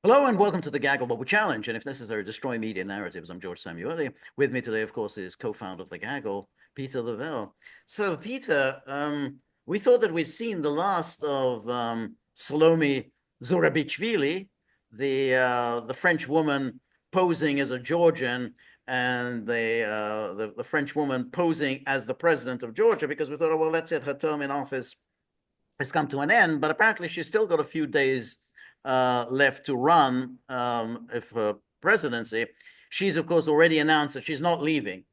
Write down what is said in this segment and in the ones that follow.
Hello and welcome to the Gaggle Bubble Challenge, and if necessary, destroy media narratives. I'm George Szamuely. With me today, of course, is co-founder of the Gaggle, Peter Lavelle. So, Peter, we thought that we'd seen the last of Salome Zourabichvili, the French woman posing as a Georgian, and the French woman posing as the president of Georgia, because we thought, oh, well, that's it. Her term in office has come to an end, but apparently she's still got a few days left to run if her presidency. She's, of course, already announced that she's not leaving.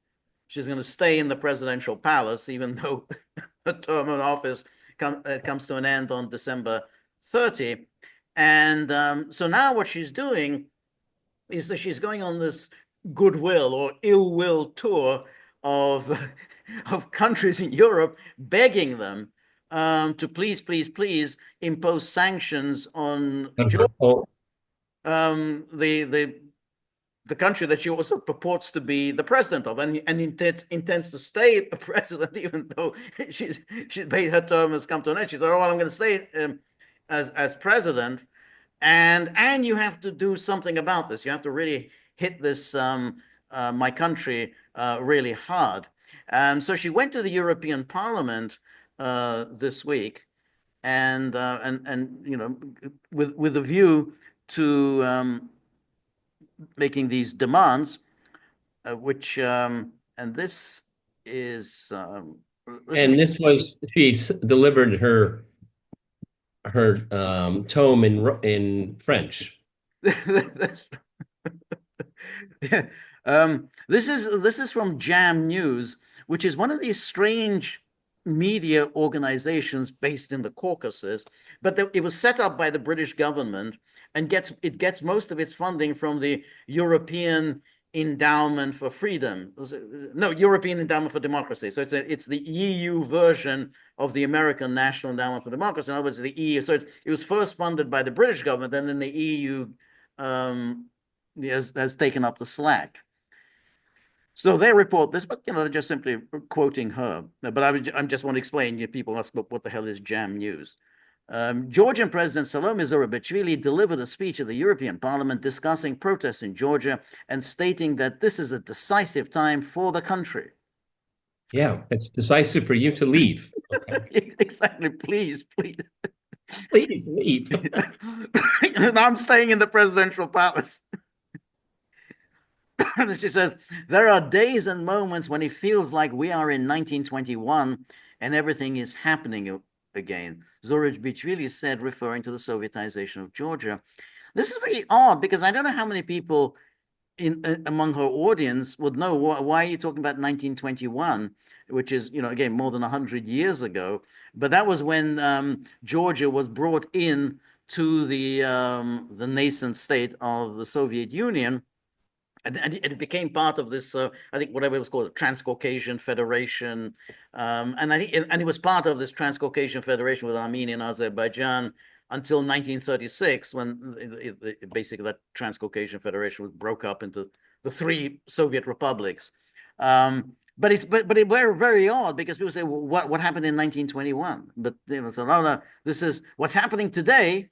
She's going to stay in the presidential palace, even though her term in office comes to an end on December 30. And so now what she's doing is that she's going on this goodwill or ill will tour of, of countries in Europe, begging them to please impose sanctions on Georgia, Oh, the country that she also purports to be the president of, and intends to stay a president, even though she's her term has come to an end. She said, "Oh, well, I'm going to stay as president, and you have to do something about this. You have to really hit this my country really hard." So she went to the European Parliament this week, and with a view to making these demands, which and this is and this was she delivered her tome in French. that's, yeah. This is from Jam News, which is one of these strange media organizations based in the Caucasus, but it was set up by the British government and gets most of its funding from the European Endowment for Freedom. No, European Endowment for Democracy. So it's the EU version of the American National Endowment for Democracy. In other words, the EU. So it was first funded by the British government, and then the EU has taken up the slack. So they report this, but they're just simply quoting her. But I just want to explain. People ask, what the hell is Jam News? Georgian President Salome Zourabichvili delivered a speech at the European Parliament discussing protests in Georgia and stating that this is a decisive time for the country. Yeah, it's decisive for you to leave. Okay. Exactly. Please. Please leave. I'm staying in the presidential palace. She says, there are days and moments when it feels like we are in 1921 and everything is happening again. Zourabichvili said, referring to the Sovietization of Georgia. This is very odd because I don't know how many people among her audience would know why are you talking about 1921, which is, again, more than 100 years ago. But that was when Georgia was brought in to the nascent state of the Soviet Union. And it became part of this, I think, whatever it was called, Transcaucasian Federation, and it was part of this Transcaucasian Federation with Armenia and Azerbaijan until 1936, when basically that Transcaucasian Federation was broke up into the three Soviet republics. But it were very odd because people say, well, what happened in 1921? But so no, this is what's happening today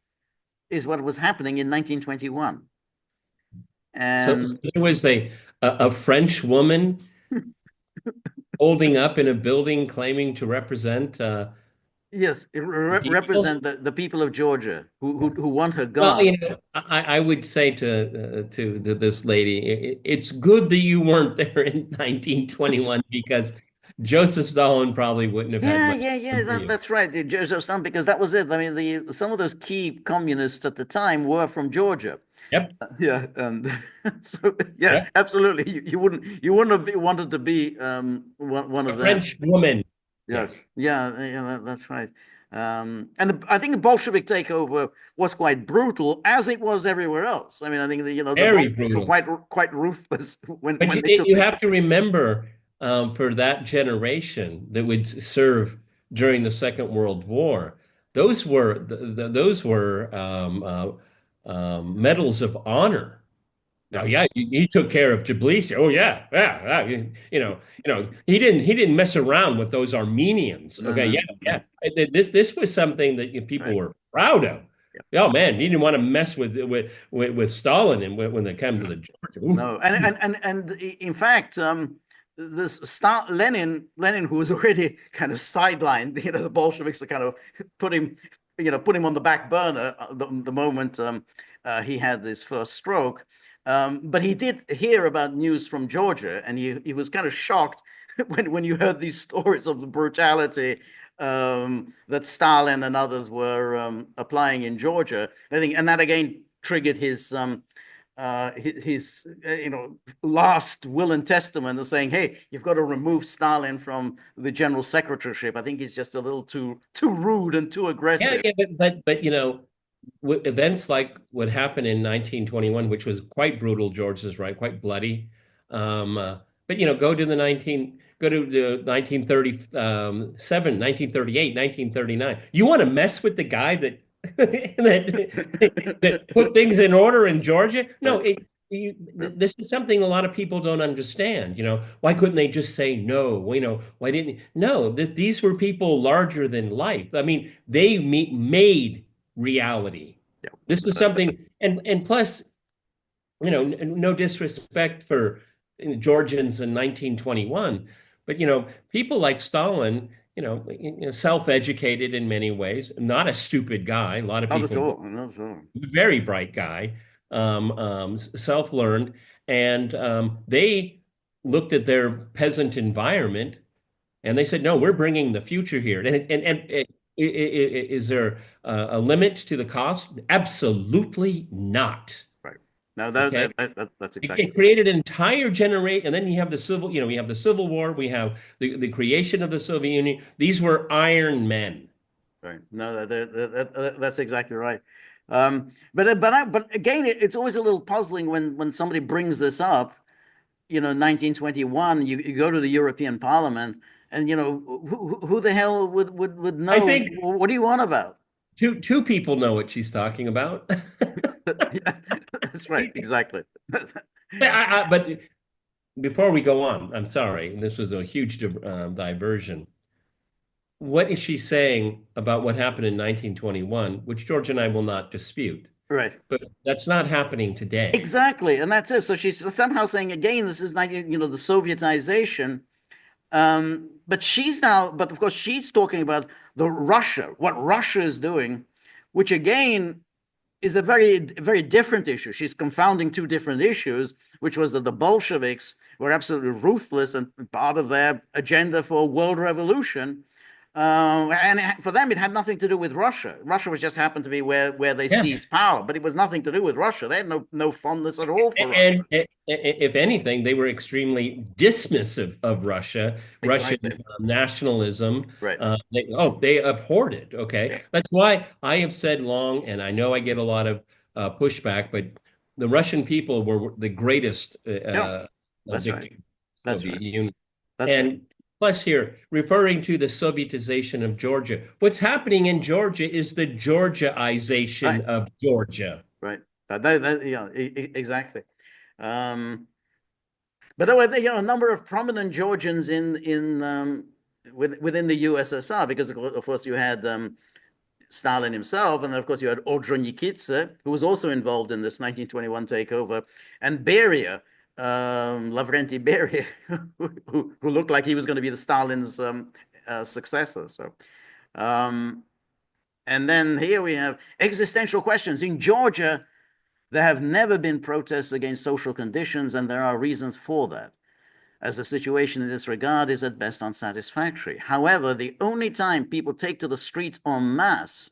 is what was happening in 1921. So And there was a French woman holding up in a building claiming to represent yes, it people. represent the people of Georgia who want her Well, gone. I would say to this lady, it's good that you weren't there in 1921 because Joseph Stalin probably wouldn't have had much Yeah. room for you. That's right, Joseph Stalin, because that was it. I mean, some of those key communists at the time were from Georgia. Yep. Yeah, and so yeah, Yep. absolutely. You wouldn't have wanted to be one A of them. French woman. Yeah. Yes, yeah, that's right. And I think the Bolshevik takeover was quite brutal, as it was everywhere else. I mean, I think the Very Bolsheviks were brutal. quite ruthless But when they took you the. have to remember for that generation that would serve during the Second World War, those were medals of honor. Oh Yeah, yeah, he took care of Tbilisi. Oh yeah. He didn't mess around with those Armenians. no, Okay, no, yeah. no. This was something that people Right. were proud of. Oh man, he didn't want to mess with Stalin and when they come to the Georgia. Ooh. No, and in fact, this Lenin, who was already kind of sidelined, the Bolsheviks to kind of put him, put him on the back burner the moment he had this first stroke. But he did hear about news from Georgia, and he was kind of shocked when you heard these stories of the brutality that Stalin and others were applying in Georgia. I think, and that again triggered his last will and testament of saying, "Hey, you've got to remove Stalin from the general secretaryship. I think he's just a little too rude and too Yeah, aggressive." yeah, but events like what happened in 1921, which was quite brutal, George is right, quite bloody. But go to the 1937, 1938, 1939. You want to mess with the guy that that put things in order in Georgia? No, Right. this is something a lot of people don't understand. Why couldn't they just say no? Why didn't? No, these were people larger than life. I mean, they made reality. Yeah. This is something, and plus, no disrespect for Georgians in 1921, but people like Stalin, self-educated in many ways, not a stupid guy. A lot of Not at people, all. Not at all. very bright guy, self-learned, and they looked at their peasant environment and they said, "No, we're bringing the future here." Is there a limit to the cost? Absolutely not. Right. No, Okay. that's exactly It created an entire generation, and then you have we have the Civul War, we have the creation of the Soviet Union. These were iron men. right. No, that's exactly right. But again, it's always a little puzzling when somebody brings this up. 1921, you go to the European Parliament, and who the hell would I know think what do you want about? two people know what she's talking about. That's right, exactly. But before we go on, I'm sorry, this was a huge diversion. What is she saying about what happened in 1921, which George and I will not dispute? Right. But that's not happening today. Exactly, and that's it. So she's somehow saying again, this is like the Sovietization. But of course, she's talking about what Russia is doing, which again is a very different issue. She's confounding two different issues, which was that the Bolsheviks were absolutely ruthless and part of their agenda for world revolution. And for them, it had nothing to do with Russia. Russia was just happened to be where they Yeah. seized power, but it was nothing to do with Russia. They had no fondness at all for Russia. And if anything, they were extremely dismissive of Russia, Russian Exactly. nationalism. Right. They abhorred it. Okay. Yeah. That's why I have said long, and I know I get a lot of pushback, but the Russian people were the greatest Yeah. That's right. dictator That's Soviet right. Union. That's right. And plus here, referring to the Sovietization of Georgia, what's happening in Georgia is the Georgiaization Right. of Georgia. Right. Yeah, exactly. Um, but there were a number of prominent Georgians within the USSR because of course you had Stalin himself, and then of course you had Odronikidze, who was also involved in this 1921 takeover, and Beria, Lavrenti Beria, who looked like he was going to be the Stalin's successor. So, um, and then here we have existential questions in Georgia. There have never been protests against social conditions, and there are reasons for that, as the situation in this regard is at best unsatisfactory. However, the only time people take to the streets en masse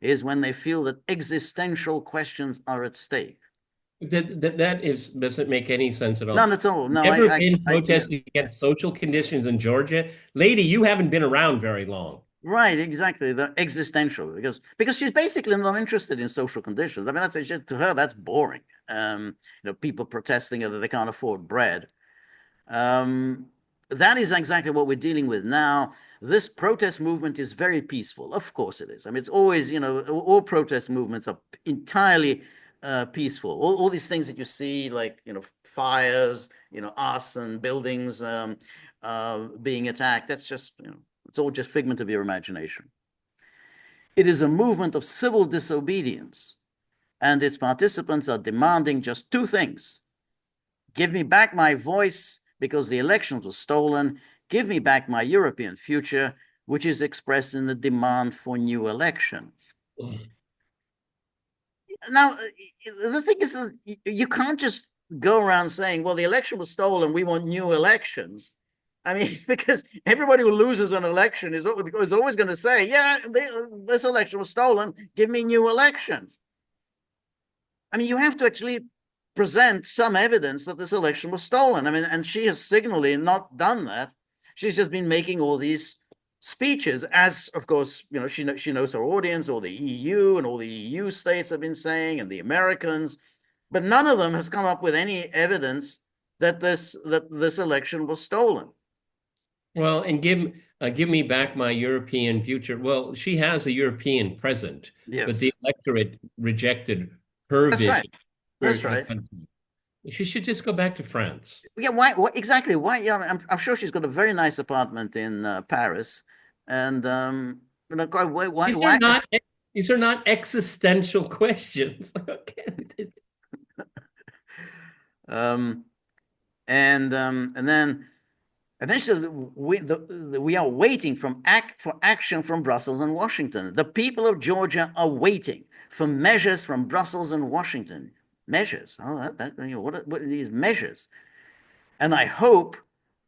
is when they feel that existential questions are at stake. That doesn't make any sense at all. None at all. No, Never been yeah. protesting against social conditions in Georgia. Lady, you haven't been around very long. Right, exactly. The existential, because she's basically not interested in social conditions. I mean, that's just, to her that's boring. People protesting that they can't afford bread. Um, that is exactly what we're dealing with now. This protest movement is very peaceful. Of course it is. I mean, it's always, all protest movements are entirely peaceful. All these things that you see, like, fires, arson, buildings being attacked, that's just, it's all just figment of your imagination. It is a movement of civil disobedience, and its participants are demanding just two things: give me back my voice because the election was stolen, give me back my European future, which is expressed in the demand for new elections. Now, the thing is, you can't just go around saying, well, the election was stolen, we want new elections. I mean, because everybody who loses an election is always going to say, yeah, this election was stolen, give me new elections. I mean, you have to actually present some evidence that this election was stolen. I mean, and she has signally not done that. She's just been making all these speeches, as of course, she knows her audience, or the EU and all the EU states have been saying, and the Americans, but none of them has come up with any evidence that this election was stolen. Well, and give me back my European future. Well, she has a European present, but Yes, the electorate rejected her that's right. vision for That's the right. country. She should just go back to France. Yeah, why exactly? Why? Yeah, I'm sure she's got a very nice apartment in Paris, and These are why? not these are not existential questions. Okay. Um, and then she says we are waiting for action from Brussels and Washington. The people of Georgia are waiting for measures from Brussels and Washington. Measures? Oh, what are these measures? And I hope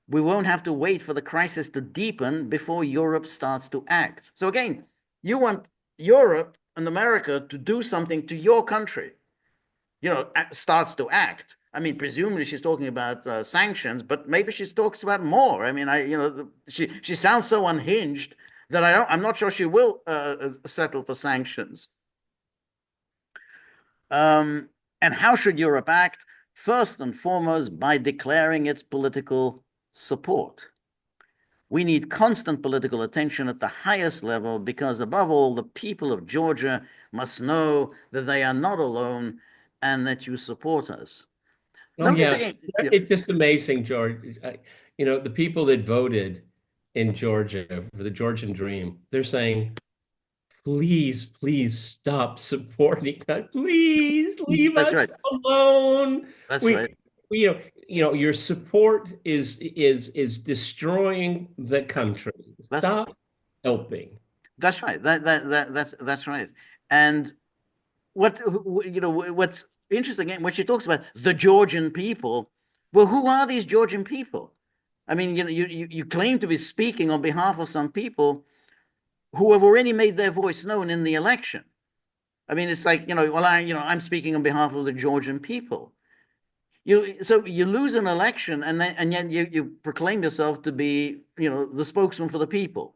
we won't have to wait for the crisis to deepen before Europe starts to act. So again, you want Europe and America to do something to your country, starts to act. I mean, presumably she's talking about sanctions, but maybe she talks about more. I mean, she sounds so unhinged that I'm not sure she will settle for sanctions. Um, and how should Europe act? First and foremost, by declaring its political support. We need constant political attention at the highest level because, above all, the people of Georgia must know that they are not alone and that you support us. Oh Notice yeah, again, yeah, it's just amazing, George. The people that voted in Georgia for the Georgian Dream, they're saying, please, please stop supporting us. Please leave that's right. us alone. That's right. We your support is destroying the country. That's right. Stop helping. That's right. That's right. And what's interesting when she talks about the Georgian people, well, who are these Georgian people? I mean, you claim to be speaking on behalf of some people who have already made their voice known in the election. I mean, it's like, well, I'm speaking on behalf of the Georgian people. So you lose an election, and yet you proclaim yourself to be, the spokesman for the people.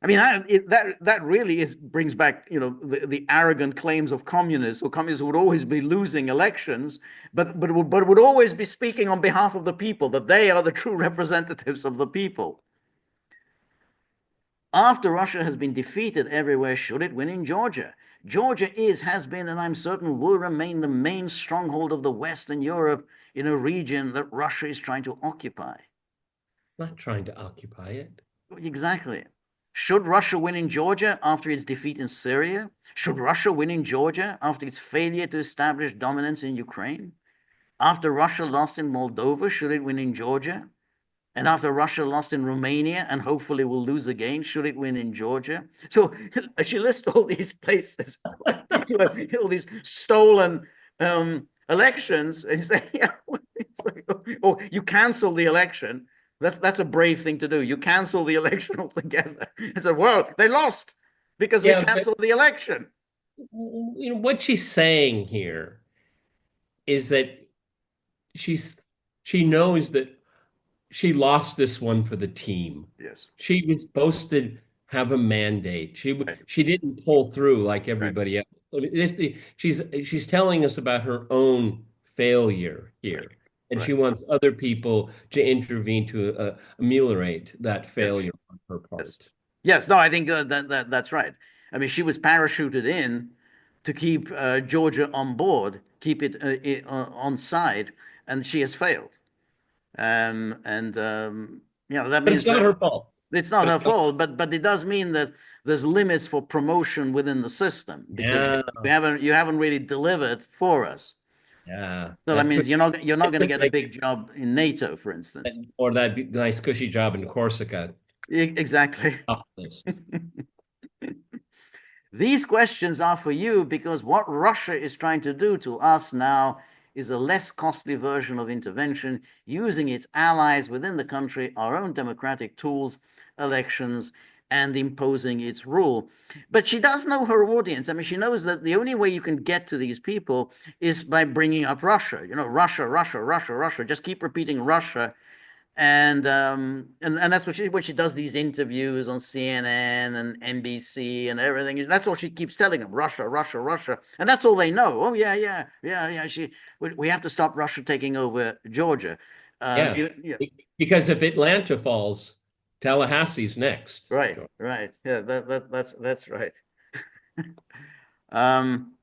I mean, that really brings back, the arrogant claims of communists, or communists who would always be losing elections, but would always be speaking on behalf of the people, that they are the true representatives of the people. After Russia has been defeated everywhere, should it win in Georgia? Georgia has been, and I'm certain will remain the main stronghold of the West and Europe in a region that Russia is trying to occupy. It's not trying to occupy it. Exactly. Should Russia win in Georgia after its defeat in Syria? Should Russia win in Georgia after its failure to establish dominance in Ukraine? After Russia lost in Moldova, should it win in Georgia? And after Russia lost in Romania and hopefully will lose again, should it win in Georgia? So she lists all these places, all these stolen elections. And say, yeah, oh, you cancel the election. That's a brave thing to do. You cancel the election altogether. I said, well, they lost because we Yeah, but canceled the election. what she's saying here is that she's she knows that she lost this one for the team. Yes. She was supposed to have a mandate. Right. She didn't pull through like Right. everybody else. I mean, she's telling us about her own failure Right. here, and Right. she wants other people to intervene to ameliorate that Yes. failure on her Yes. part. Yes. No, I think that's right. I mean, she was parachuted in to keep Georgia on board, keep it on side, and she has failed. And that But it's means not that her fault. It's not her fault, but it does mean that there's limits for promotion within the system because Yeah, you haven't really delivered for us. yeah. So that That means took you're not it going to took get a like big job in NATO, for instance. or that nice cushy job in Corsica. Exactly. Off list. These questions are for you because what Russia is trying to do to us now is a less costly version of intervention using its allies within the country, our own democratic tools, elections, and imposing its rule. But she does know her audience. I mean, she knows that the only way you can get to these people is by bringing up Russia. You know, Russia, Russia, Russia, Russia. Just keep repeating Russia, and that's what she does these interviews on CNN and NBC and everything. That's what she keeps telling them: Russia, Russia, Russia, and that's all they know. Oh yeah, yeah, yeah, yeah. We have to stop Russia taking over Georgia. Yeah. Yeah, Because if Atlanta falls, Tallahassee's next. right, right. Yeah, that's right. Um,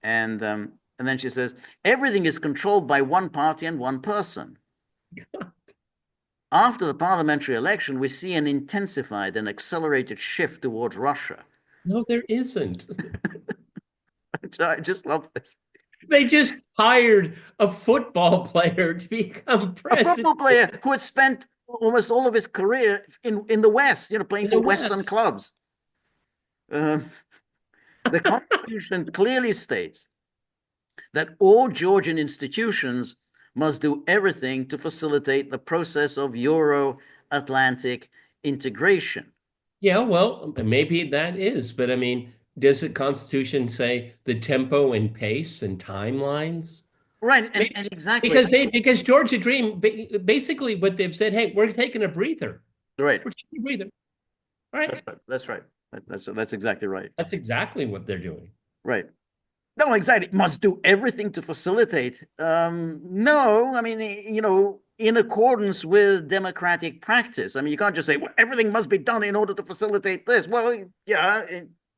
and then she says everything is controlled by one party and one person. After the parliamentary election, we see an intensified and accelerated shift towards Russia. No, there isn't. I just love this. They just hired a football player to become A president football player who had spent almost all of his career in the West, you know, playing in the for Western West. clubs. Uh, the Constitution clearly states that all Georgian institutions must do everything to facilitate the process of Euro Atlantic integration. Yeah, well, maybe that is, but I mean, does the Constitution say the tempo and pace and timelines? Right, Maybe, and exactly. because Georgia Dream basically what they've said, hey, we're taking a breather. Right. We're taking a breather. All right. That's right. That's right. That's exactly right. That's exactly what they're doing. Right. No, exactly. Must do everything to facilitate. No, I mean, you know, in accordance with democratic practice. I mean, you can't just say, well, everything must be done in order to facilitate this. Well, yeah,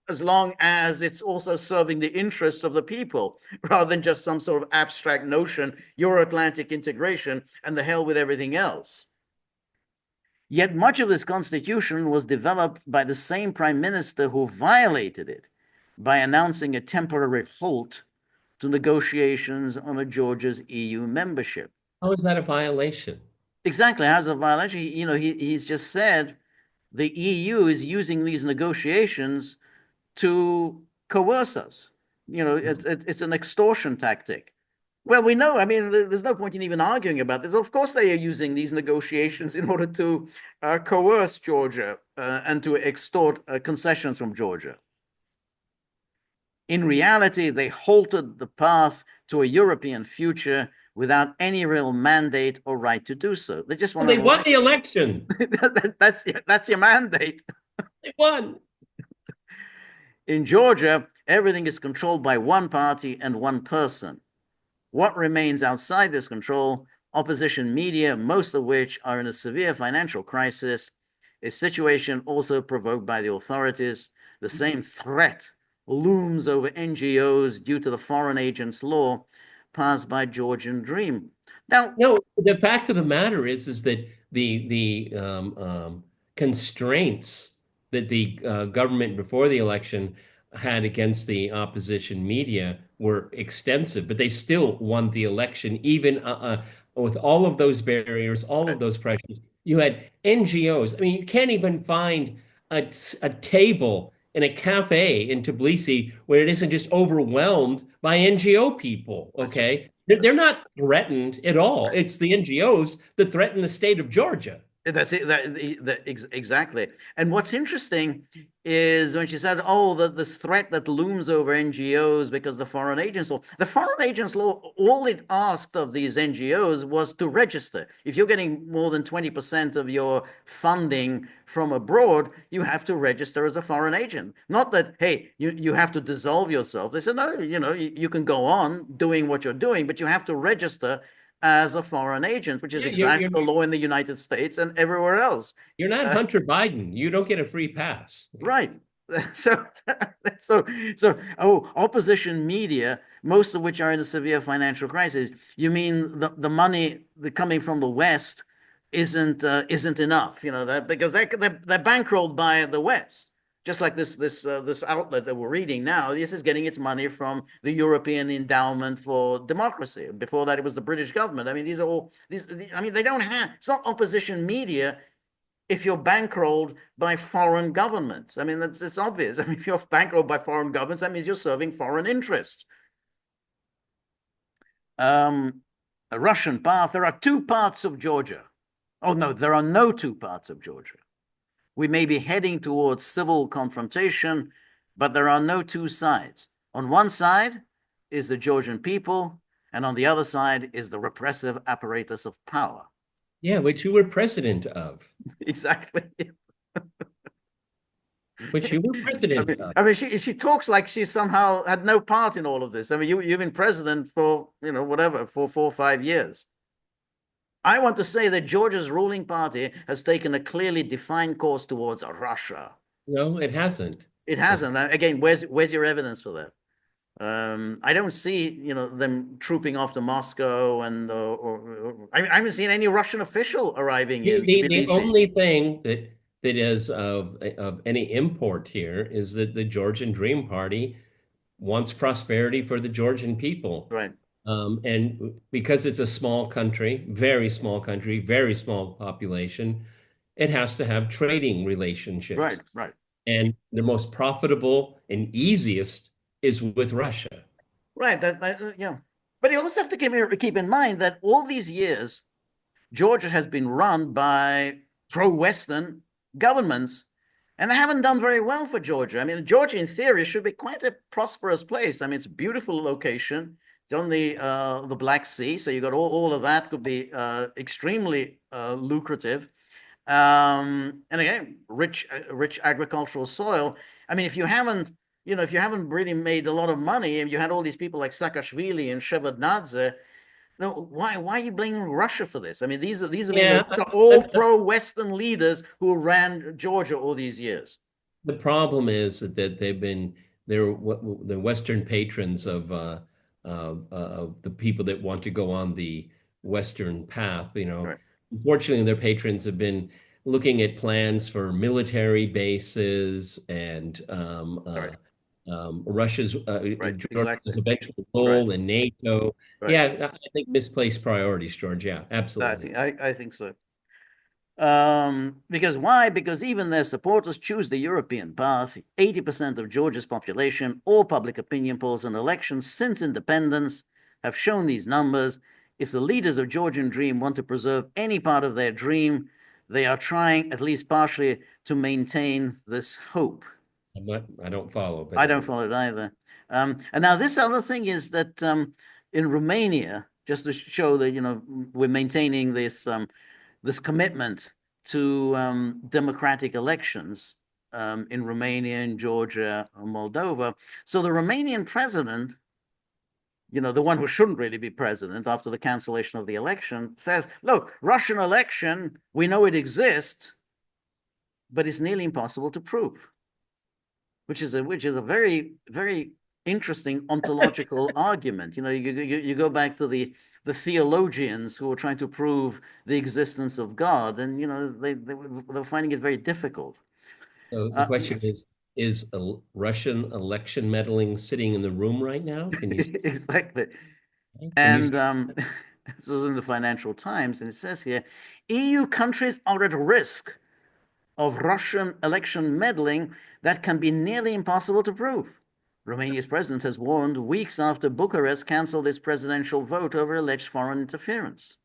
as long as it's also serving the interests of the people, rather than just some sort of abstract notion, Euro-Atlantic integration, and the hell with everything else. Yet much of this constitution was developed by the same prime minister who violated it by announcing a temporary halt to negotiations on Georgia's EU membership. How is that a violation? Exactly, as a violation, he's just said the EU is using these negotiations to coerce us. You know, it's an extortion tactic. Well, we know. I mean, there's no point in even arguing about this. Of course, they are using these negotiations in order to coerce Georgia and to extort concessions from Georgia. In reality, they halted the path to a European future without any real mandate or right to do so. They just Well, want they an won the election. election. That's your mandate. They won. In Georgia, everything is controlled by one party and one person. What remains outside this control, opposition media, most of which are in a severe financial crisis, a situation also provoked by the authorities. The same threat looms over NGOs due to the foreign agents law passed by Georgian Dream. Now, No, the fact of the matter is that the constraints that the government before the election had against the opposition media were extensive, but they still won the election, even with all of those barriers, all of those pressures. You had NGOs. I mean, you can't even find a table in a cafe in Tbilisi where it isn't just overwhelmed by NGO people. that's right. Okay. They're not threatened at all. It's the NGOs that threaten the state of Georgia. That's it. Exactly. And what's interesting is when she said, "Oh, this threat that looms over NGOs because the foreign agents law, all it asked of these NGOs was to register. If you're getting more than 20% of your funding from abroad, you have to register as a foreign agent. Not that, hey, you have to dissolve yourself. They said, no, you can go on doing what you're doing, but you have to register as a foreign agent, which is Yeah, exactly the law in the United States and everywhere else. you're not Uh, Hunter Biden. You don't get a free pass. right. So, opposition media, most of which are in a severe financial crisis. You mean the money coming from the West isn't enough, that because they're bankrolled by the West. Just like this outlet that we're reading now, this is getting its money from the European Endowment for Democracy. Before that, it was the British government. I mean, these are all these. I mean, they don't have. It's not opposition media if you're bankrolled by foreign governments. I mean, it's obvious. I mean, if you're bankrolled by foreign governments, that means you're serving foreign interests. Um, a Russian path. There are two parts of Georgia. Oh, no, there are no two parts of Georgia. We may be heading towards civil confrontation, but there are no two sides. On one side is the Georgian people, and on the other side is the repressive apparatus of power. Yeah, which you were president of. Exactly. Which you were I president mean, of. I mean, she talks like she somehow had no part in all of this. I mean, you've been president for whatever, for 4 or 5 years. I want to say that Georgia's ruling party has taken a clearly defined course towards Russia. No, it hasn't. It It, hasn't. Again, where's your evidence for that? I don't see, them trooping off to Moscow, or I haven't seen any Russian official arriving in the Tbilisi. only thing that is of any import here is that the Georgian Dream Party wants prosperity for the Georgian people. Right, And because it's a small country, very small population, it has to have trading right, relationships. right, And the most profitable and easiest is with Russia. right. Yeah. But you also have to keep in mind that all these years, Georgia has been run by pro-Western governments, and they haven't done very well for Georgia. I mean, Georgia, in theory, should be quite a prosperous place. I mean, it's a beautiful location. It's on the Black Sea, so you got all of that could be extremely lucrative. And again, rich agricultural soil. I mean, if you haven't really made a lot of money, and you had all these people like Saakashvili and Shevardnadze, no, why are you blaming Russia for this? I mean, Yeah, these are all pro-Western leaders who ran Georgia all these years. the problem is that they're Western patrons of the people that want to go on the Western path. Right, Unfortunately, their patrons have been looking at plans for military bases and right, Russia's right, Georgia's exactly. eventual Right, role in NATO. right. Yeah, I think misplaced priorities, George. Yeah, I absolutely. think I think so. Because why? Because even their supporters choose the European path. 80% of Georgia's population, all public opinion polls and elections since independence have shown these numbers. If the leaders of Georgian Dream want to preserve any part of their dream, they are trying, at least partially, to maintain this hope. I don't follow, I but don't follow it either. And now this other thing is that in Romania, just to show that we're maintaining this commitment to democratic elections in Romania and Georgia and Moldova. So the Romanian president, the one who shouldn't really be president after the cancellation of the election, says, look, Russian election, we know it exists, but it's nearly impossible to prove, which is a very, very interesting ontological argument. You go back to the theologians who were trying to prove the existence of God, and they're finding it very difficult. so the Uh, question is a Russian election meddling sitting in the room right now? exactly. Can you And this is in the Financial Times, and it says here, EU countries are at risk of Russian election meddling that can be nearly impossible to prove. Romania's president has warned weeks after Bucharest cancelled its presidential vote over alleged foreign interference.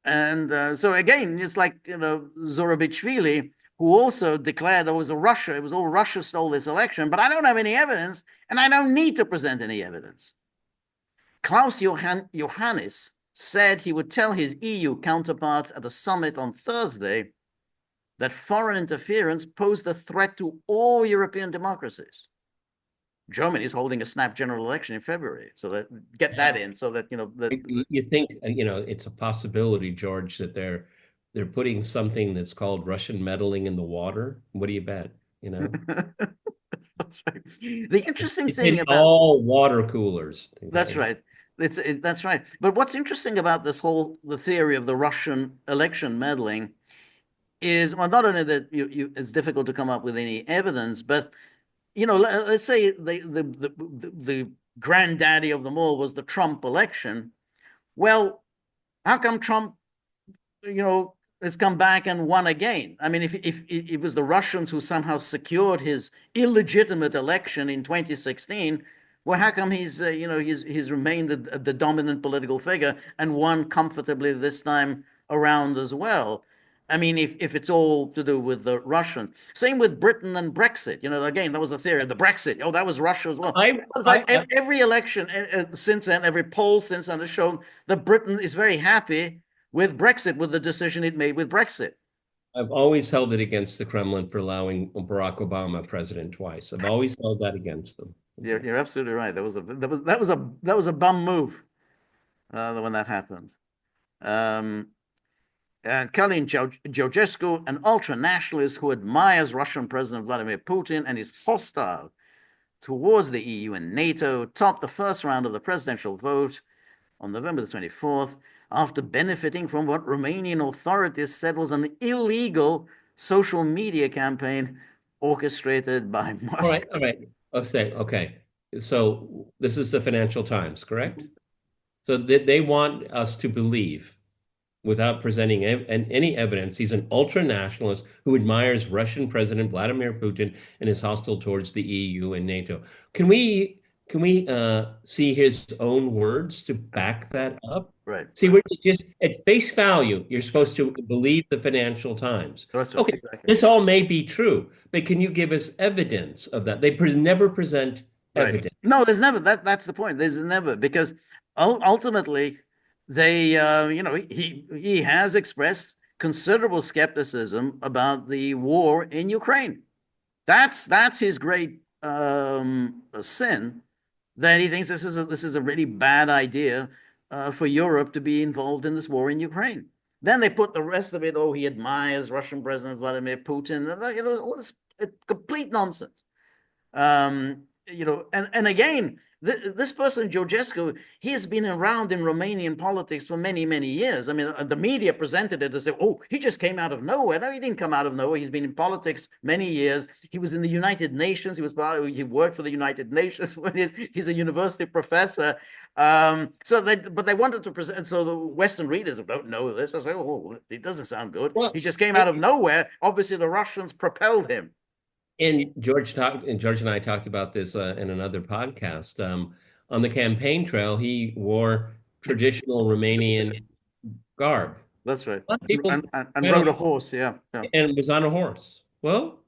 And so again, it's like Zourabichvili, who also declared it was all Russia stole this election, but I don't have any evidence, and I don't need to present any evidence. Klaus Johannes said he would tell his EU counterparts at a summit on Thursday that foreign interference posed a threat to all European democracies. Germany is holding a snap general election in February, so get that Yeah. in, so that You think it's a possibility, George, that they're putting something that's called Russian meddling in the water? What do you bet? That's right. The interesting It's in thing about all water coolers. That's Okay. right. That's right. But what's interesting about this whole the theory of the Russian election meddling is, well, not only that it's difficult to come up with any evidence, but let's say the granddaddy of them all was the Trump election. Well, how come Trump, has come back and won again? I mean, if it was the Russians who somehow secured his illegitimate election in 2016, well, how come he's remained the dominant political figure and won comfortably this time around as well? I mean, if it's all to do with the Russians. Same with Britain and Brexit. Again, that was the theory. The Brexit, that was Russia as well. I, It's like I, every election since then, every poll since then has shown that Britain is very happy with Brexit, with the decision it made with Brexit. I've always held it against the Kremlin for allowing Barack Obama president twice. I've always held that against them. Okay. You're absolutely right. That was a bum move when that happened. Um, and Kalin Georgescu, an ultra nationalist who admires Russian President Vladimir Putin and is hostile towards the EU and NATO, topped the first round of the presidential vote on November the 24th after benefiting from what Romanian authorities said was an illegal social media campaign orchestrated by All right, all Moscow. right. Okay. So this is the Financial Times, correct? So they want us to believe, without presenting any evidence, he's an ultra nationalist who admires Russian President Vladimir Putin and is hostile towards the EU and NATO. Can we see his own words to back that up? Right, See, right. we're just at face value, you're supposed to believe the Financial Times. That's right, Okay, exactly. this all may be true, but can you give us evidence of that? They never present Right. evidence. No, there's never that's the point. There's never because ultimately they he has expressed considerable skepticism about the war in Ukraine. That's his great sin, that he thinks this is a really bad idea for Europe to be involved in this war in Ukraine. Then they put the rest of it. Oh, he admires Russian President Vladimir Putin. All this complete nonsense. And again, this person, Georgescu, he has been around in Romanian politics for many, many years. I mean, the media presented it as, oh, he just came out of nowhere. No, he didn't come out of nowhere. He's been in politics many years. He was in the United Nations. He worked for the United Nations. He's a university professor. But they wanted to present. So the Western readers don't know this. I say, oh, it doesn't sound good. Well, He just came out of nowhere. Obviously, the Russians propelled him. and George and I talked about this in another podcast. On the campaign trail, he wore traditional Romanian garb. That's right. A lot of people And kind rode a of horse. Yeah, yeah. and was on a horse. Well,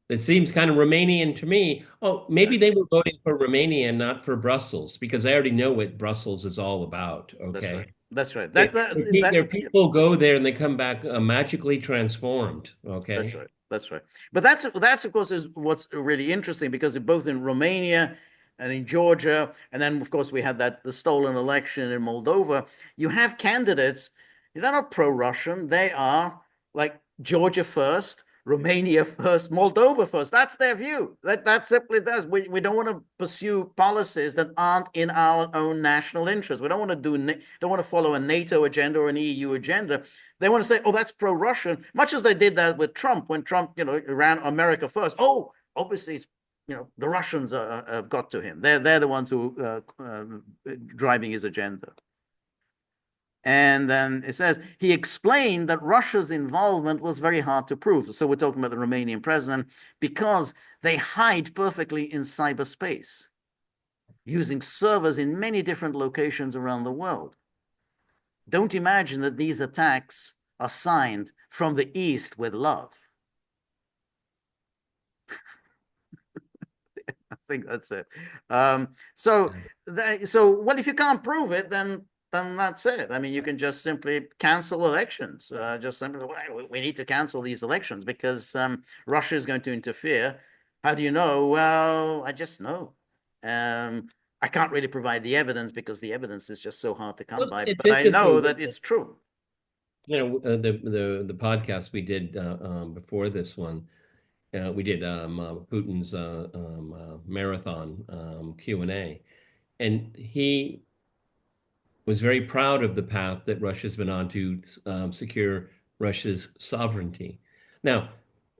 it seems kind of Romanian to me. Oh, Yeah. maybe they were voting for Romania and not for Brussels because I already know what Brussels is all about. That's Okay, right. That's right. their, That that their that people go there and they come back magically transformed. That's Okay. right. That's right. But that's of course is what's really interesting because both in Romania and in Georgia, and then of course we had the stolen election in Moldova. You have candidates. They're not pro-Russian. They are like Georgia first, Romania first, Moldova first. That's their view. That simply does. We don't want to pursue policies that aren't in our own national interest. We don't want to follow a NATO agenda or an EU agenda. They want to say, oh, that's pro-Russian, much as they did that with Trump when Trump, ran America first. Oh, obviously, the Russians have got to him. They're the ones who driving his agenda. And then it says he explained that Russia's involvement was very hard to prove. So we're talking about the Romanian president because they hide perfectly in cyberspace using servers in many different locations around the world. Don't imagine that these attacks are signed from the East with love. I think that's it. Well, if you can't prove it, then that's it. I mean, you can just simply cancel elections. Just simply, well, we need to cancel these elections because Russia is going to interfere. How do you know? Well, I just know. I can't really provide the evidence because the evidence is just so hard to come Well, by. it's But I know interesting. that it's true. The podcast we did before this one, we did Putin's marathon Q&A, and he was very proud of the path that Russia's been on to secure Russia's sovereignty. Now,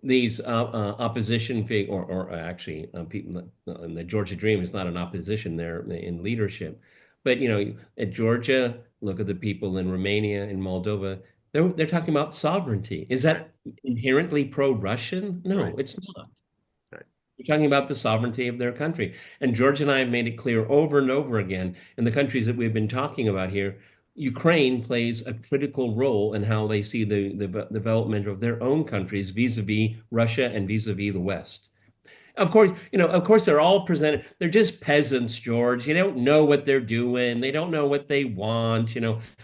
these opposition or actually people in the Georgia Dream is not an opposition there in leadership, but at Georgia, look at the people in Romania and Moldova. They're talking about sovereignty. Is Right, that inherently pro-Russian? No, right, it's not. right. We're talking about the sovereignty of their country. And George and I have made it clear over and over again in the countries that we've been talking about here, Ukraine plays a critical role in how they see the development of their own countries vis-a-vis Russia and vis-a-vis the West. Of course, they're all presented. They're just peasants, George. You don't know what they're doing. They don't know what they want.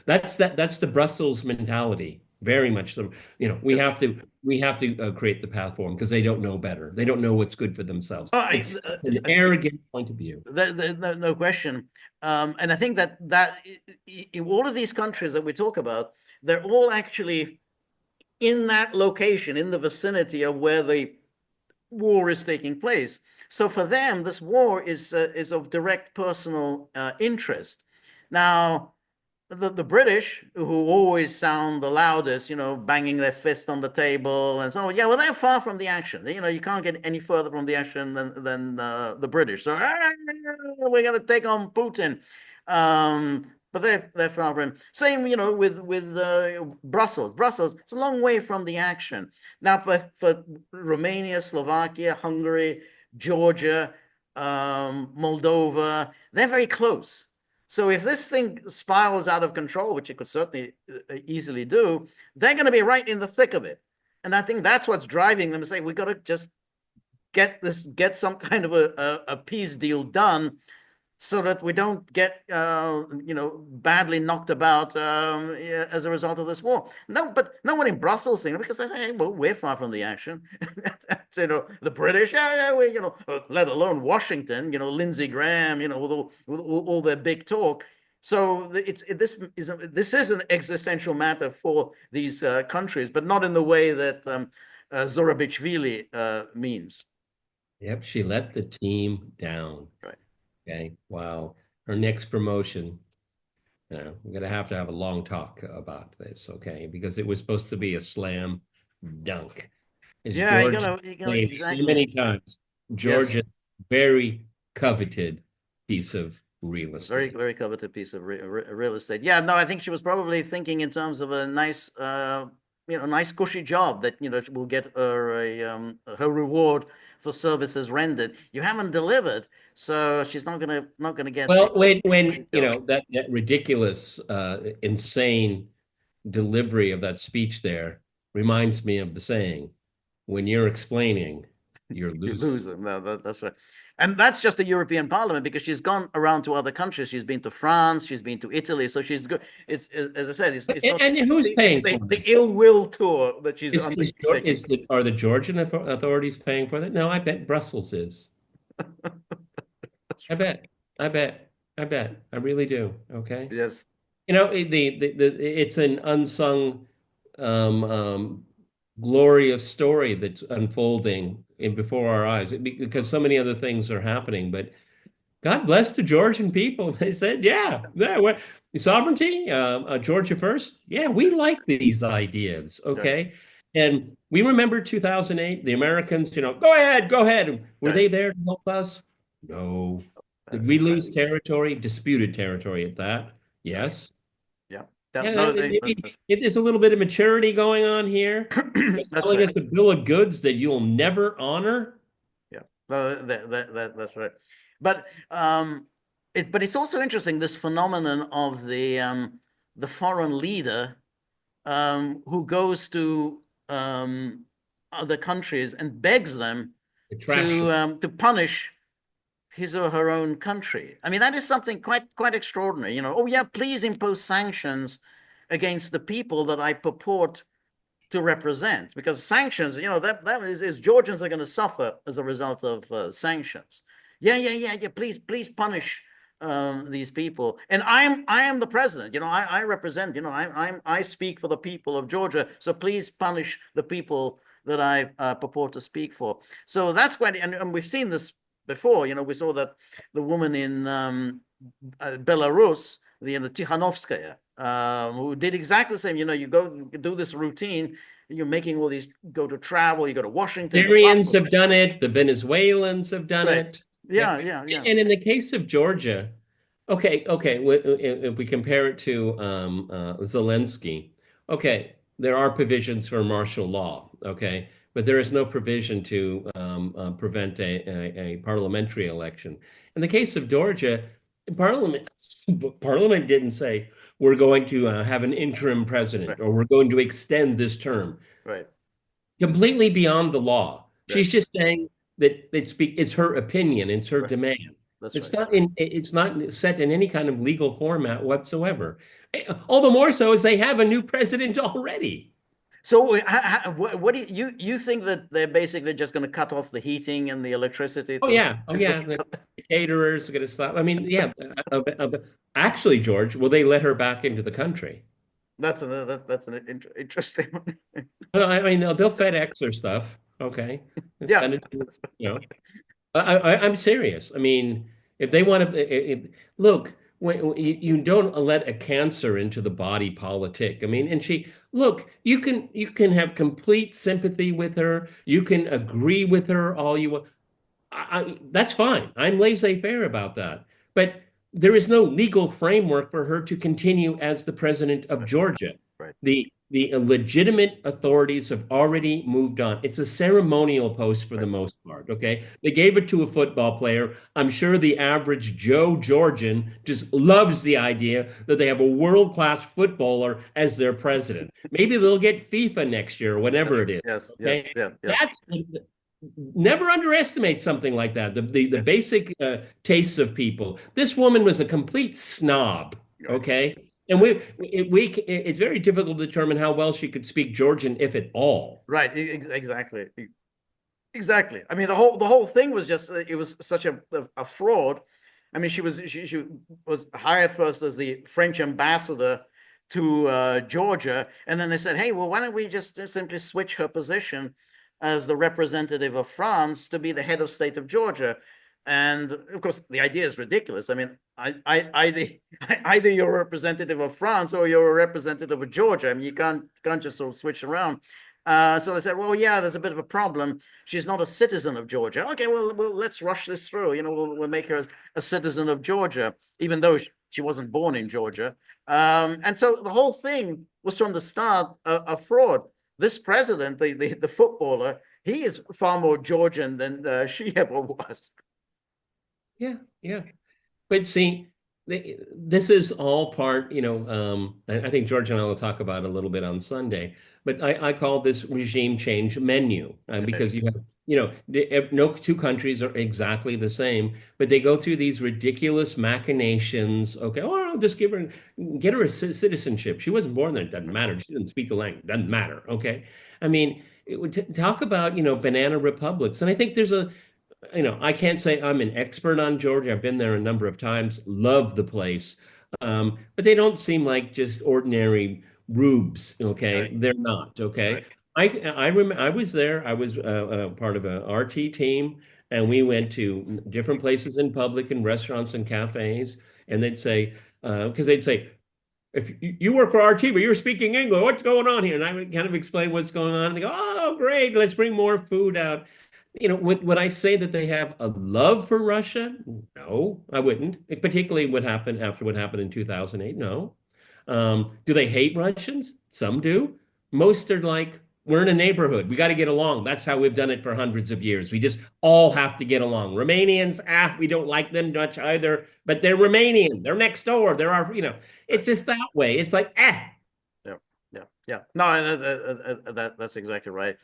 That's the Brussels mentality. Very much the. We Yes. have to create the path for them because they don't know better. They don't know what's good for themselves. Oh, It's an arrogant point of view. no question. And I think that in all of these countries that we talk about, they're all actually in that location, in the vicinity of where the war is taking place. So for them, this war is of direct personal interest. Now, the British, who always sound the loudest, banging their fist on the table and so on. Yeah, well, they're far from the action. You can't get any further from the action than the British. So we're going to take on Putin. But they're far from. Same, with Brussels. Brussels, it's a long way from the action. Now, for Romania, Slovakia, Hungary, Georgia, Moldova, they're very close. So if this thing spirals out of control, which it could certainly easily do, they're going to be right in the thick of it. And I think that's what's driving them to say, we got to just get some kind of a peace deal done so that we don't get badly knocked about as a result of this war. No, but no one in Brussels thinking because hey, well, we're far from the action. The British, yeah, we let alone Washington, Lindsey Graham, with all their big talk. So this is an existential matter for these countries, but not in the way that Zourabichvili means. Yep, she let the team down. Right. Okay, wow. Her next promotion. We're gonna have to have a long talk about this, okay? Because it was supposed to be a slam dunk. As Yeah, George you're gonna explained so exactly. many times, Yes, Georgia's very coveted piece of real very estate. very coveted piece of real estate. Yeah, no, I think she was probably thinking in terms of a nice, nice cushy job that will get her her reward for services rendered. You haven't delivered, so she's not gonna get the Well, when cushy job. that ridiculous, insane delivery of that speech there reminds me of the saying, when you're explaining, you're You losing. lose them. No, that's right. And that's just the European Parliament because she's gone around to other countries. She's been to France. She's been to Italy. So she's good. It's as I said, it's not And who's it's paying the, for it? the ill will tour that she's undertaking. Are the Georgian authorities paying for that? No, I bet Brussels is. I bet. I bet. I bet. I really do. Okay. Yes. It's an unsung, um, um, glorious story that's unfolding in before our eyes because so many other things are happening. But God bless the Georgian people. They said, yeah, what sovereignty, Georgia first. Yeah, we like these ideas. Right. Okay. And we remember 2008, the Americans, go ahead, go ahead. Were Right. they there to help us? No. Did we That's right. lose territory? Disputed territory at that? Right. Yes. Yeah. Yeah, No, maybe there's a little bit of maturity going on here. You're that's selling right. us a bill of goods that you'll never honor. Yeah. No, that's right. But it's also interesting this phenomenon of the foreign leader who goes to other countries and begs them The trash. to punish his or her own country. I mean, that is something quite extraordinary. Oh yeah, please impose sanctions against the people that I purport to represent, because sanctions, that is Georgians are going to suffer as a result of sanctions. Yeah. Please punish these people, and I am the president. I represent. I speak for the people of Georgia. So please punish the people that I purport to speak for. So that's quite, and we've seen this before. We saw that the woman in Belarus Tikhanovskaya, who did exactly the same. You go do this routine, you're making all these, go to travel, you go to Washington, to Syrians Brussels. have done it. The Venezuelans have done Right. it. Okay. Yeah, yeah, yeah. And in the case of Georgia, okay, if we compare it to Zelensky, okay, there are provisions for martial law, okay, but there is no provision to prevent a parliamentary election. In the case of Georgia, Parliament Parliament didn't say we're going to have an interim president Right, or we're going to extend this term. right, Completely beyond the law. right, She's just saying that it's her opinion, it's her right. demand. That's It's right. not in it's not set in any kind of legal format whatsoever. All the more so as they have a new president already. So, what do you think that they're basically just going to cut off the heating and the electricity Oh to yeah, oh if they yeah. The cut that? caterers are going to stop. I mean, yeah. Actually, George, will they let her back into the country? That's an interesting one. Well, I mean, they'll FedEx or stuff. Okay, Yeah, send it to, you know. I'm serious. I mean, if they want to, look, when you don't let a cancer into the body politic. I mean, and look, you can have complete sympathy with her. You can agree with her all you want. That's fine. I'm laissez-faire about that. But there is no legal framework for her to continue as the president of right, Georgia. right, The legitimate authorities have already moved on. It's a ceremonial post for the right, most part, okay? They gave it to a football player. I'm sure the average Joe Georgian just loves the idea that they have a world-class footballer as their president. Maybe they'll get FIFA next year or whenever yes, it is, yes, yes, okay? yeah, yeah, That's Never underestimate something like that. The yeah, basic tastes of people. This woman was a complete snob. right, Okay, and it's very difficult to determine how well she could speak Georgian, if at all. right, exactly, exactly. I mean, the whole thing was just it was such a fraud. I mean, she was hired first as the French ambassador to Georgia, and then they said, "Hey, well, why don't we just simply switch her position as the representative of France to be the head of state of Georgia?" And of course, the idea is ridiculous. I mean, either either you're a representative of France or you're a representative of Georgia. I mean, you can't just sort of switch around. So they said, well, yeah, there's a bit of a problem. She's not a citizen of Georgia. Okay, well, let's rush this through. We'll make her a citizen of Georgia, even though she wasn't born in Georgia. And so the whole thing was from the start a fraud. This president, the footballer, he is far more Georgian than she ever was. Yeah, yeah. But see, this is all part, I think George and I will talk about it a little bit on Sunday, but I call this regime change menu Right, because you have, no two countries are exactly the same, but they go through these ridiculous machinations. Okay, or I'll just get her a citizenship. She wasn't born there. It doesn't matter. She didn't speak the language. It doesn't matter. Okay. I mean, talk about, banana republics. And I think there's I can't say I'm an expert on Georgia. I've been there a number of times, love the place. But they don't seem like just ordinary rubes, okay? right, They're not, okay? right. I remember I was there. I was part of an RT team, and we went to different places in public and restaurants and cafes, and they'd say, because they'd say, if you work for RT, but you're speaking English, what's going on here? And I would kind of explain what's going on. And they go, oh, great, let's bring more food out. Would I say that they have a love for Russia? No, I wouldn't. Particularly what happened after what happened in 2008. No. Do they hate Russians? Some do. Most are like, we're in a neighborhood. We got to get along. That's how we've done it for hundreds of years. We just all have to get along. Romanians, we don't like them much either, but they're Romanian. They're next door. They're Right. it's just that way. It's like, Yeah, yeah, yeah. No, that's exactly right.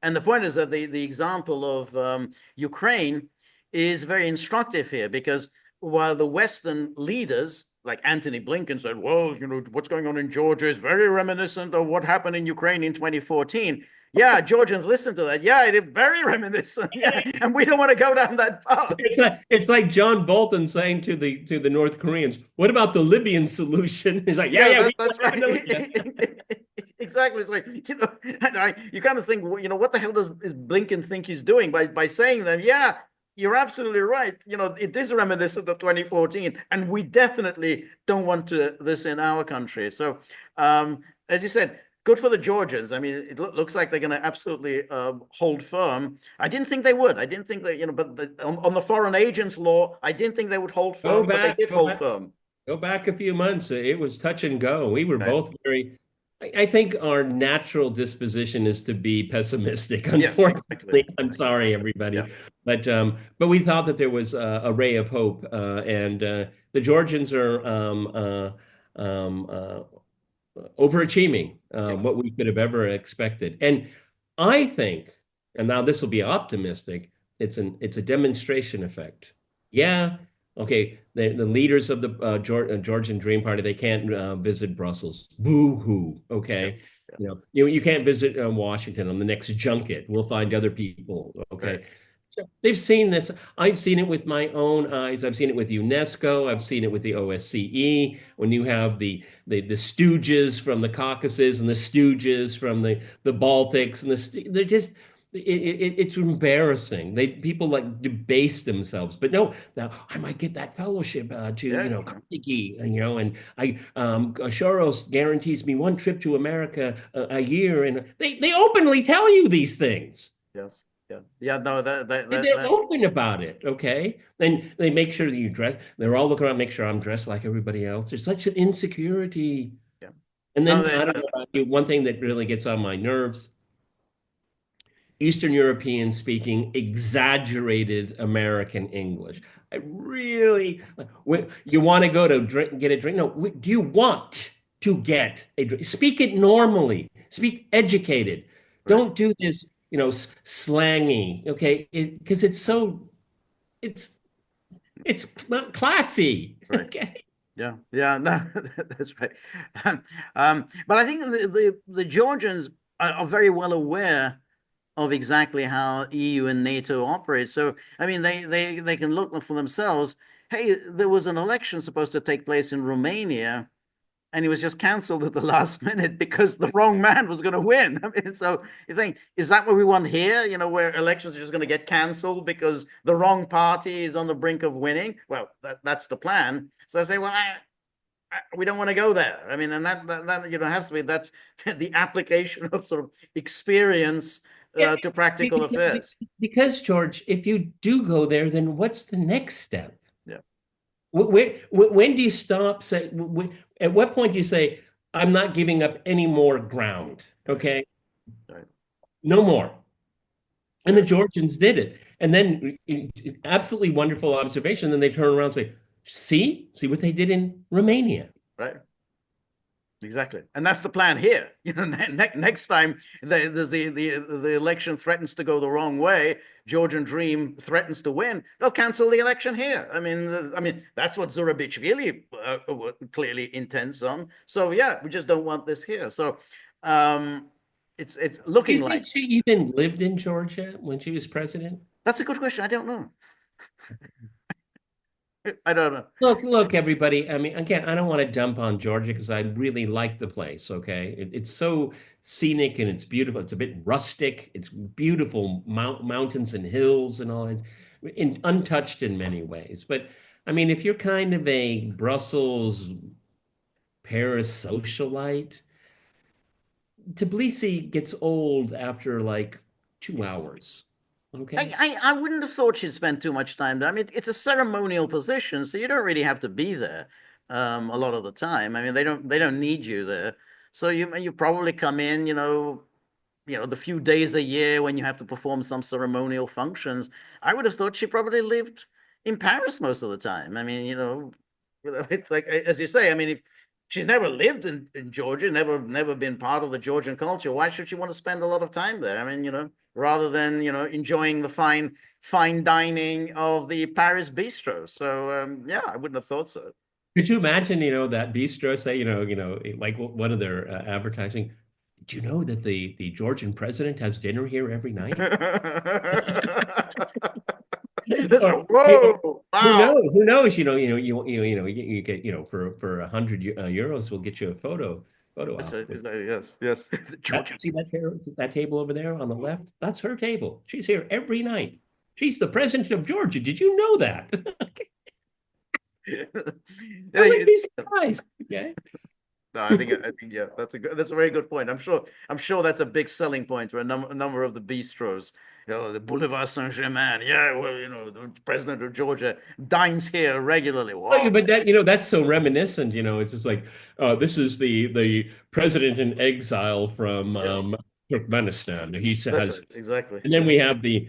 And the point is that the example of Ukraine is very instructive here because while the Western leaders, like Antony Blinken, said, well, what's going on in Georgia is very reminiscent of what happened in Ukraine in 2014. Yeah, Georgians listen to that. Yeah, it is very reminiscent. Yeah, and we don't want to go down that path. it's like John Bolton saying to the North Koreans, "What about the Libyan solution?" He's like, "Yeah, Yeah, yeah, we that's want right. to know." Yeah. Exactly. It's like, you kind of think, what the hell is Blinken think he's doing by saying them? Yeah, you're absolutely right. It is reminiscent of 2014, and we definitely don't want this in our country. So, as you said, good for the Georgians. I mean, it looks like they're going to absolutely hold firm. I didn't think they would. I didn't think that, but on the foreign agents law, I didn't think they would hold Go firm, but they back, did go hold back. firm. Go back a few months. It was touch and go. We were Right. both very, I think our natural disposition is to be pessimistic, Yes, exactly. unfortunately. I'm sorry, Yeah, everybody. But we thought that there was a ray of hope. And the Georgians are overachieving yeah, what we could have ever expected. And I think, and now this will be optimistic, it's a demonstration effect. Yeah, okay, the leaders of the Georgian Dream Party, they can't visit Brussels. Boo hoo. yeah, Okay, yeah. you can't visit Washington on the next junket. We'll find other people. Right, Okay, they've seen this. I've seen it with my own eyes. I've seen it with UNESCO. I've seen it with the OSCE. When you have the stooges from the Caucasus and the stooges from the Baltics and they're just it's embarrassing. People like debase themselves. But no, now I might get that fellowship to yeah, Carnegie, and I Soros guarantees me one trip to America a year, and they openly tell you these things. yes, yeah, yeah. No, They're open about it, okay? And they make sure that you dress. They're all looking around, make sure I'm dressed like everybody else. There's such an insecurity. yeah. And No, then I don't know about you, one thing that really gets on my nerves, Eastern Europeans speaking exaggerated American English. I really, you want to go to drink, get a drink? No, do you want to get a drink? Speak it normally. Speak educated. right, Don't do this, slangy, okay? Because it's it's not classy. right. Okay. Yeah, yeah, no, that's right. But I think the Georgians are very well aware of exactly how EU and NATO operate. So, I mean, they can look for themselves. Hey, there was an election supposed to take place in Romania, and it was just cancelled at the last minute because the wrong man was going to win. I mean, so you think, is that what we want here? Where elections are just going to get cancelled because the wrong party is on the brink of winning? Well, that's the plan. So I say, well, we don't want to go there. I mean, and that has to be that's the application of sort of experience Yeah, to practical affairs. because George, if you do go there, then what's the next step? Yeah, When do you stop? At what point do you say, I'm not giving up any more ground? right, Okay, right, no more. And the yeah, Georgians did it. And then absolutely wonderful observation. Then they turn around and say, see what they did in Romania. right. Exactly, and that's the plan here. Next time there's the election threatens to go the wrong way, Georgian Dream threatens to win, they'll cancel the election here. I mean that's what Zourabichvili clearly intends on. So yeah, we just don't want this here. So um, it's Do looking you like think she even lived in Georgia when she was president? that's a good question. I don't know. I don't know. Look, everybody. I mean, again, I don't want to dump on Georgia because I really like the place. Okay, it's so scenic and it's beautiful. It's a bit rustic. It's beautiful mountains and hills and all, untouched in many ways. But I mean, if you're kind of a Brussels, Paris socialite, Tbilisi gets old after like 2 hours. Okay. I wouldn't have thought she'd spend too much time there. I mean, it's a ceremonial position, so you don't really have to be there a lot of the time. I mean, they don't need you there. So you probably come in, the few days a year when you have to perform some ceremonial functions. I would have thought she probably lived in Paris most of the time. I mean, it's like as you say. I mean, if she's never lived in Georgia, never been part of the Georgian culture, why should she want to spend a lot of time there? I mean, rather than enjoying the fine dining of the Paris bistro. So yeah, I wouldn't have thought so. Could you imagine, that bistro say, like one of their advertising, do you know that the Georgian president has dinner here every night? This, Or whoa, who wow. knows? Who knows? You get, for 100 euros, we'll get you a photo Is op that, with is that, yes, yes. that. Georgia. See that table over there on the left? That's her table. She's here every night. She's the president of Georgia. Did you know that? I Yeah, wouldn't be surprised. Okay. no, I think yeah, that's a very good point. I'm sure that's a big selling point for a number of the bistros. The Boulevard Saint-Germain. Yeah, well, the president of Georgia dines here regularly. Oh, Wow. but that's so reminiscent. It's just like this is the president in exile from Yeah, Turkmenistan. He that's has, right. Exactly. and then we have the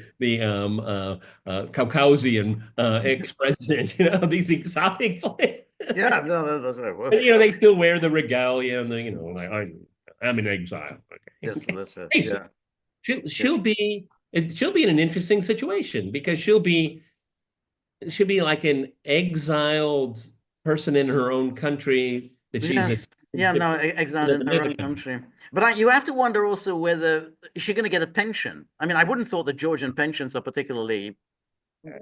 Caucasian ex-president. These exotic places. Yeah, no, that's right. Well, And they still wear the regalia and like I'm in exile. yes, Okay. that's right. Hey, Yeah. she'll be in an interesting situation because she'll be like an exiled person in her own country that she's Yes. Yeah, no, exiled in her own country. But you have to wonder also whether is she going to get a pension? I mean, I wouldn't thought that Georgian pensions are particularly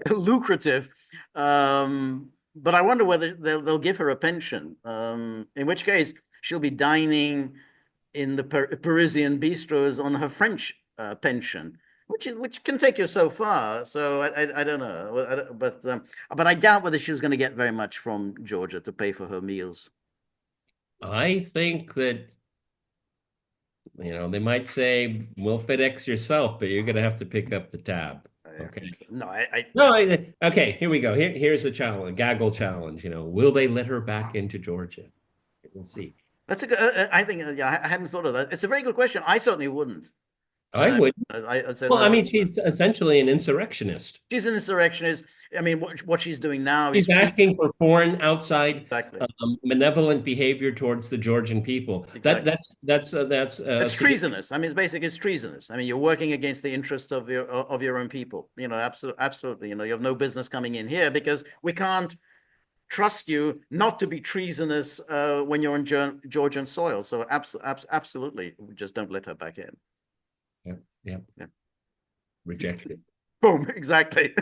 lucrative. But I wonder whether they'll give her a pension. In which case, she'll be dining in the Parisian bistros on her French pension, which can take you so far. So I don't know, but I doubt whether she's going to get very much from Georgia to pay for her meals. I think that they might say we'll FedEx yourself, but you're going to have to pick up the tab. I Okay. think so. No, No, okay, here we go. Here's the challenge, gaggle challenge. Will they let her back into Georgia? We'll see. that's a good. I think yeah, I hadn't thought of that. It's a very good question. I certainly wouldn't. I would. I'd say Well, I no. mean, she's essentially an insurrectionist. She's an insurrectionist. I mean, what she's doing now is He's asking for foreign, outside, exactly, malevolent behavior towards the Georgian people. That exactly. that's It's treasonous. I mean, it's treasonous. I mean, you're working against the interest of your own people. Absolutely. You have no business coming in here because we can't trust you not to be treasonous when you're on Georgian soil. So absolutely, just don't let her back in. yeah, yeah, Yeah. rejected. Boom. Exactly.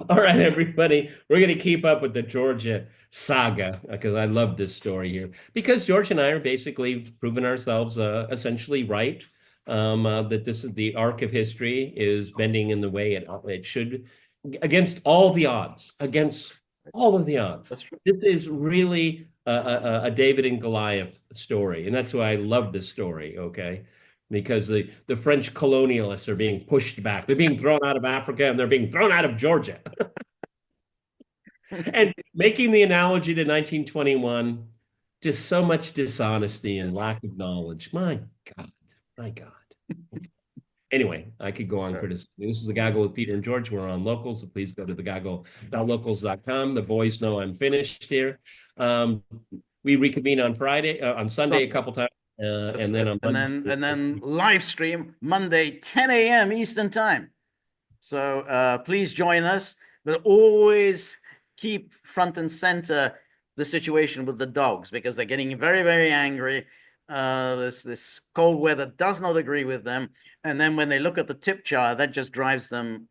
All right, everybody, we're going to keep up with the Georgia saga because I love this story here. Because George and I are basically proven ourselves essentially right, that this is the arc of history is bending in the way it should, against all the odds, against all of the odds. That's true. This is really a David and Goliath story, and that's why I love this story. Okay, because the French colonialists are being pushed back. They're being thrown out of Africa and they're being thrown out of Georgia. And making the analogy to 1921, just so much dishonesty and lack of knowledge. My God, my God. Anyway, I could go on criticizing. This is the Gaggle with Peter and George. We're on Locals, so please go to thegaggle.locals.com. The boys know I'm finished here. We reconvene on Sunday a couple times. And then right. on and Monday. then live stream Monday 10 a.m. Eastern time. So please join us, but always keep front and center the situation with the dogs because they're getting very, very angry. This cold weather does not agree with them, and then when they look at the tip jar, that just drives them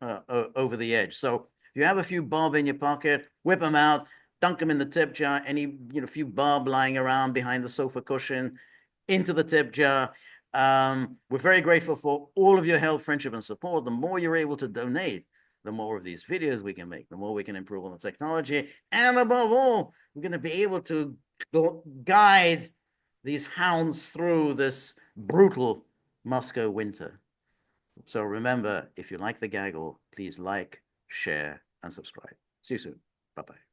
over the edge. So if you have a few bob in your pocket, whip them out, dunk them in the tip jar. Any few bob lying around behind the sofa cushion, into the tip jar. We're very grateful for all of your help, friendship, and support. The more you're able to donate, the more of these videos we can make, the more we can improve on the technology. And above all, we're going to be able to guide these hounds through this brutal Moscow winter. So remember, if you like the gaggle, please like, share, and subscribe. See you soon. Bye-bye.